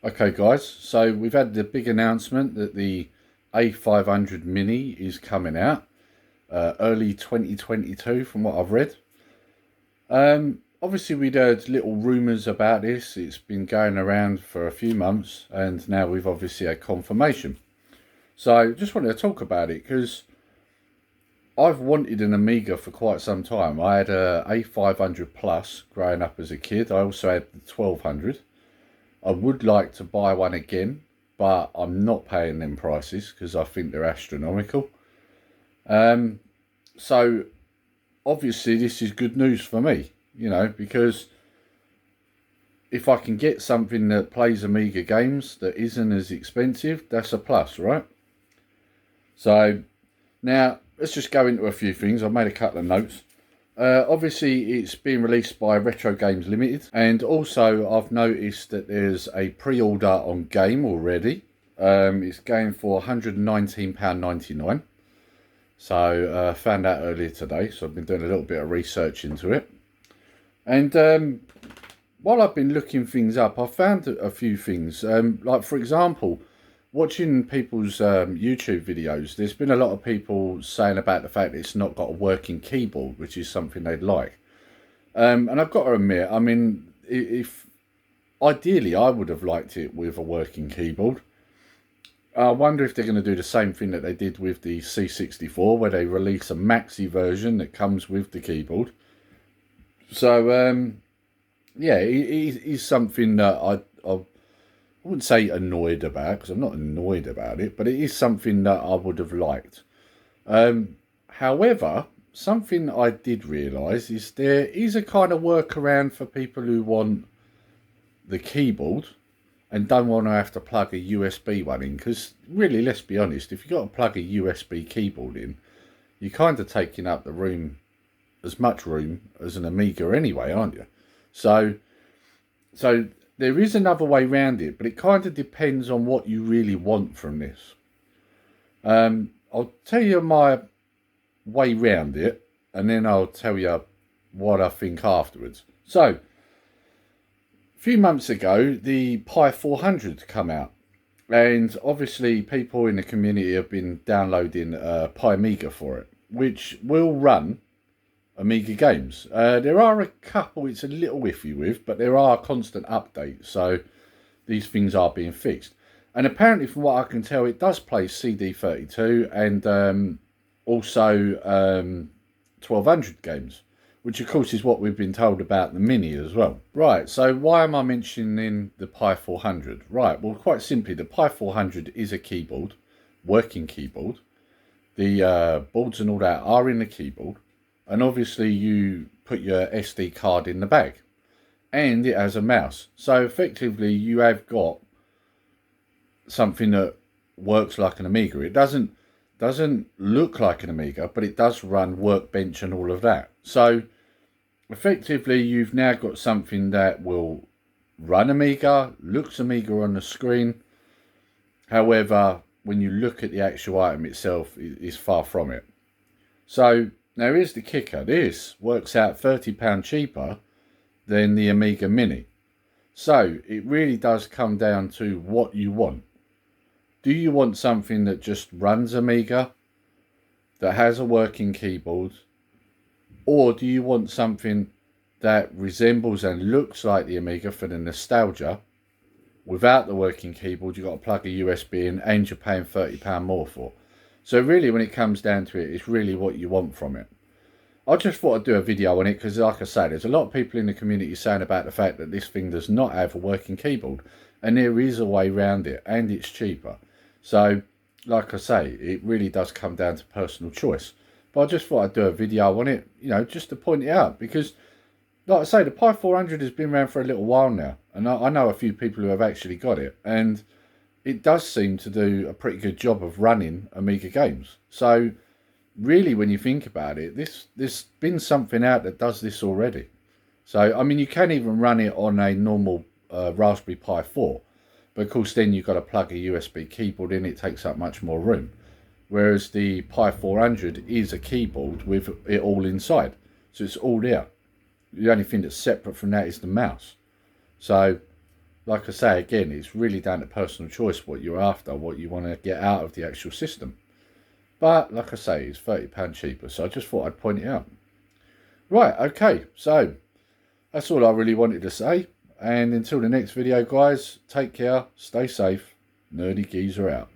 Okay guys, so we've had the big announcement that the A500 Mini is coming out early 2022 from what I've read. Obviously we'd heard little rumours about this. It's been going around for a few months and now we've obviously had confirmation. So just wanted to talk about it because I've wanted an Amiga for quite some time. I had a A500 Plus growing up as a kid. I also had the 1200. I would like to buy one again, but I'm not paying them prices because I think they're astronomical. So obviously this is good news for me, you know, because if I can get something that plays Amiga games that isn't as expensive, that's a plus, right? So now let's just go into a few things. I've made a couple of notes. Obviously it's been released by Retro Games Limited, and also I've noticed that there's a pre-order on Game already. It's going for £119.99. So found out earlier today, so I've been doing a little bit of research into it. And while I've been looking things up, I've found a few things. Like for example, watching people's YouTube videos, there's been a lot of people saying about the fact that it's not got a working keyboard, which is something they'd like. And I've got to admit, I mean, if ideally I would have liked it with a working keyboard. I wonder if they're going to do the same thing that they did with the C64, where they release a maxi version that comes with the keyboard. So, yeah, it is something that I wouldn't say annoyed about, because I'm not annoyed about it, but it is something that I would have liked. However, something I did realise is there is a kind of workaround for people who want the keyboard and don't want to have to plug a USB one in, because really, let's be honest, if you've got to plug a USB keyboard in, you're kind of taking up the room, as much room as an Amiga anyway, aren't you? So there is another way around it, but it kind of depends on what you really want from this. I'll tell you my way round it, and then I'll tell you what I think afterwards. So, a few months ago, the Pi 400 come out, and obviously people in the community have been downloading Pi Amiga for it, which will run Amiga games. There are a couple it's a little iffy with, but there are constant updates, so these things are being fixed. And apparently, from what I can tell, it does play CD32 and also 1200 games, which of course is what we've been told about the Mini as well. Right, so why am I mentioning the Pi 400? Right, well, quite simply, the Pi 400 is a keyboard, working keyboard. The boards and all that are in the keyboard. And obviously you put your SD card in the bag, and it has a mouse. So effectively you have got something that works like an Amiga. It doesn't look like an Amiga, but it does run Workbench and all of that. So effectively you've now got something that will run Amiga, looks Amiga on the screen. However, when you look at the actual item itself, it's far from it. So now here's the kicker. This works out £30 cheaper than the Amiga Mini. So it really does come down to what you want. Do you want something that just runs Amiga, that has a working keyboard? Or do you want something that resembles and looks like the Amiga for the nostalgia? Without the working keyboard, you've got to plug a USB in and you're paying £30 more for. So really, when it comes down to it, it's really what you want from it. I just thought I'd do a video on it because, like I say, there's a lot of people in the community saying about the fact that this thing does not have a working keyboard. And there is a way around it, and it's cheaper. So, like I say, it really does come down to personal choice. But I just thought I'd do a video on it, you know, just to point it out. Because, like I say, the Pi 400 has been around for a little while now. And I know a few people who have actually got it. And it does seem to do a pretty good job of running Amiga games. So really, when you think about it, there's been something out that does this already. So I mean, you can even run it on a normal Raspberry Pi 4, but of course then you've got to plug a USB keyboard in. It takes up much more room, whereas the Pi 400 is a keyboard with it all inside, so it's all there. The only thing that's separate from that is the mouse. So like I say again, it's really down to personal choice what you're after, what you want to get out of the actual system. But like I say, it's £30 cheaper, so I just thought I'd point it out. Right, okay, so that's all I really wanted to say. And until the next video, guys, take care, stay safe, Nerdy Geezer out.